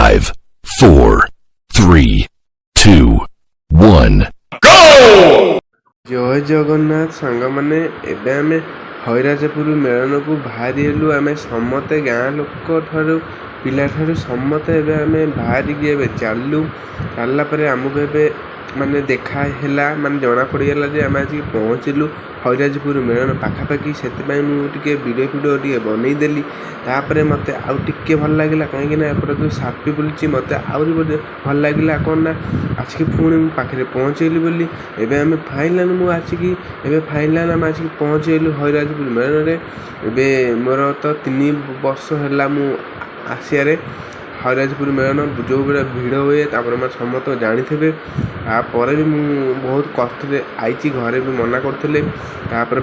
5, 4, 3, 2, 1. जय जगन्नाथ सांग मैंने एबे आमे हईराजपुर मेलन को बाहरी हेलु आमे समते गाँ लोक ठारू पिला ठारू समते एबे आमे बाहरी के एबे चालू चलला परे आमको एबे माने देखा हैला माने जना पड़गला जे आमे आज पहुँचलु हईराजपुर मेलन पाखापाखि से मुझे वीडियो टे बनई देली तापर मत आउ टे भल लगे कहीं एपटे जो सापी बुलूची मत आहरी भल लगे कौन ना आसिक पुणी पाखे पहुँचली बोली एबे आमे फाइनल मु आसिकी एबे फाइनल आम आसिक पहुँचलु हईराजपुर मेलन एबे मोर तो 3 वर्ष है मु आसियारे हईराजपुर मेलन जो बड़ा भिड़ हुए मैं समस्त जानी थे तापर भी मुझे बहुत कष्ट आई घरे भी मना करते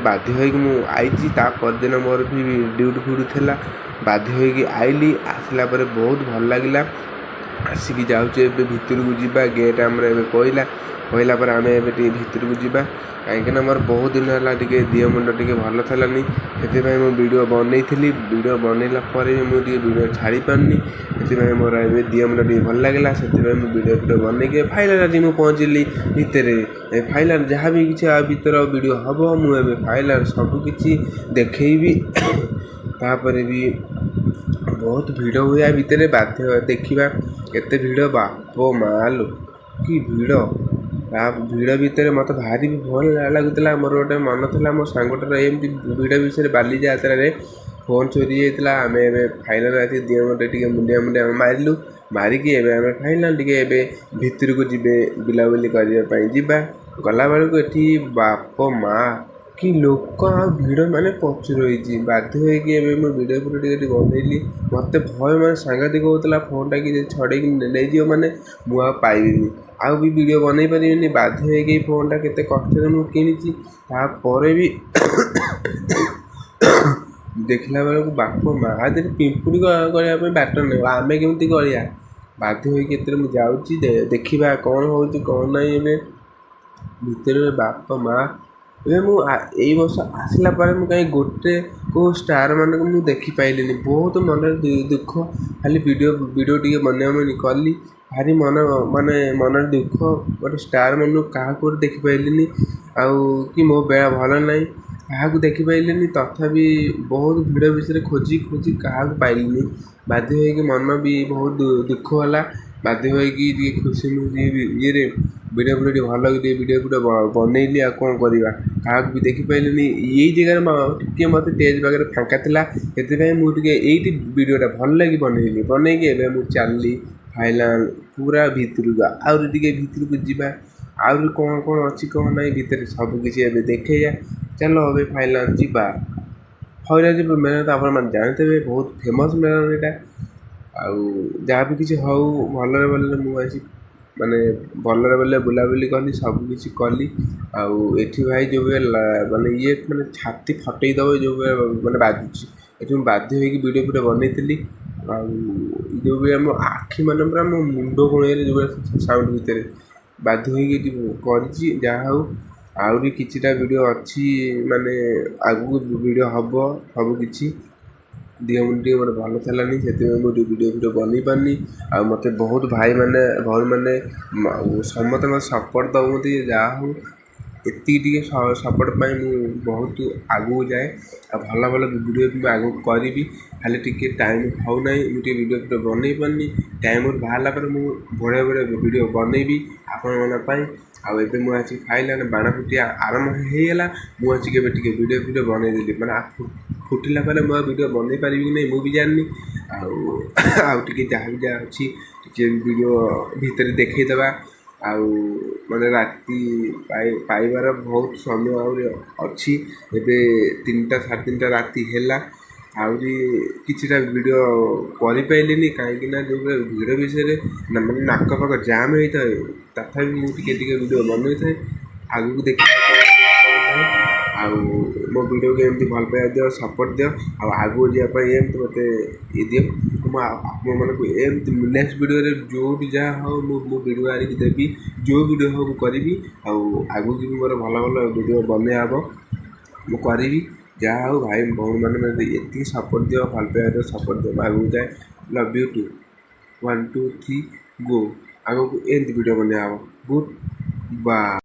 बाध्य हो आई दिन मोर भी ड्यूटी फ्यूटी थी बाध्य हो आइली आसला बहुत भल लगे आसिक जाऊे भितर को जीवा गेट आम कहला पर आम भितर को जीवा कहीं मोर बहुत दिन है दिह मुंड टे भल थलानी से वीडियो बनई वीडियो बनैला मुझे वीडियो छाड़ी पारनी से मोर ए दिह मुंड टे भल लगे से वीडियो बनई फाइनल आज मुझे पहुँचली भितर फाइनल जहाँ भी किसी भर वीडियो हम मुझे फाइनल सबकि देखी तापर भी बहुत भिड़ हुए भितर बाध्य देखा केते भिड़ बाप मालो कि भिड़ भिड़ भितर मत भारी भी भल लगुला मोर गोटे मन था मो सांगटार एमती भिड़ विषय बाली यात्रा फोन चोरी होता आम फाइनल आसी दिए टे मुंडिया मुंडिया मारिलु मारिकी आम फाइनल टे भितर को जी बुलाबुली करने जावा गला बेलू ये बाप माँ कि लोक आ भिड़ माने प्रचुर होती बाध्य हो वीडियो पूरा टे बनैली मत भय मैंने सांघातिक होता फोनटा कि छड़े नहीं मैंने मुझे पाइबी आउ भी वीडियो बनई पारि बाध्य हो फोनटा केते कष्ट मुझे किणी तापर भी देखला बेलू बाप माँ पिंपुड़ी गलिया बाट नहीं आम केमी गलिया बाध्य हो जाऊँगी देखा कौन हो कौन ना भितर बाप माँ ए मुझे वर्ष आसला कहीं गोटे को स्टार मान को देखिपारे बहुत मन दुख खाली वीडियो टे बन कली भारी मन माने मन दुख गोटे स्टार मन क्या देखिपारे आउ कि मो बेला भल ना क्या देखिपारे तथापि बहुत भिड़ विषय खोजी खोजी क्या पाइलिनी बाध्य हो मन भी बहुत दुख है बाध्य हो खुशी मुझे ये वीडियो पूरा भल लगे वीडियो पूरा बनैली आ कौन करवा क्या भी देखिपारे यही जगह टे मत स्टेज पाखे फाँका था मुझे ये वीडियोटा भल लगे बनैली बनईकी मुझे चलली फाइनल पूरा भितर को आउरी टे भितर को जीवा आउरी कौन कौन अच्छी कौन ना भितर सबकि देखे चलो ए फाइनल जीवा हईराजपुर मेलन तो आप जानते बहुत फेमस मेलन यहाँ आउ जहाँ भी किसी हो भलरे भलरे मुझे माने भलरे भलरे बुलाबुली कली सबकि कली आउ एठी भाई जो माने ये माने छाती फटई दब जो माने बाजुची ये बाध्य हो वीडियो पूरा बनई जो भी आम आखि मान पूरा मो मुंड कोण जो साउंड भितर बाध्य हो जहाँ हो आहरी किछिटा वीडियो अच्छी माने आगू वीडियो हम सबकि दिह मुंडी मोर भल थलानी से मुझे वीडियो बनई पारनी आ मत बहुत भाई माने भौरी माने समस्त मत सपोर्ट दौती जहाँ हो ये सपोर्ट पाई बहुत आगू जाए आ भल भल वीडियो भी आगू करी खाली टिके टाइम हो ना मुझे वीडियो बनई पारनी टाइम बाहर पर मुझे बढ़िया बढ़िया वीडियो बनईबी आपण आबे मुझे फाइनल बाण फुटिया आरंभ होगा मुझे वीडियो वीडियो बनईदेली मैंने फुटिला मुझे वीडियो बनई पारि कि नहीं मुझे जानी आउे जहाँ भी जहाँ अच्छी वीडियो भितर देखईदे आउ मैंने राति पाइबार बहुत समय अच्छी एबे 3टा 3:30 राति है आहरी किछिटा वीडियो करें कहीं जो भिड़ विषय मैंने नाक पाक जाम होता है तथापि मुझे वीडियो बनई था आगू देख मो वीडियो को एमती भल पाइबा दियो सपोर्ट दियो आगू जावाई एमती मत ये दियो आपको एमती नेक्स्ट वीडियो जो भी जहाँ हो मो वीडियो आनिक देवी जो वीडियो हो करी आगू की मोर भल भल वीडियो बने हम मु करी जहाँ हो भाई भौणी मैंने ये सपोर्ट दियो भल पाइबा दियो सपोर्ट दियो आगू जाए लव यू टू। 1 2 3 ଗୋ। ଆଗକୁ ଏମିତି ଭିଡ଼ିଓ ବନେଇବା ହେବ। Good bye.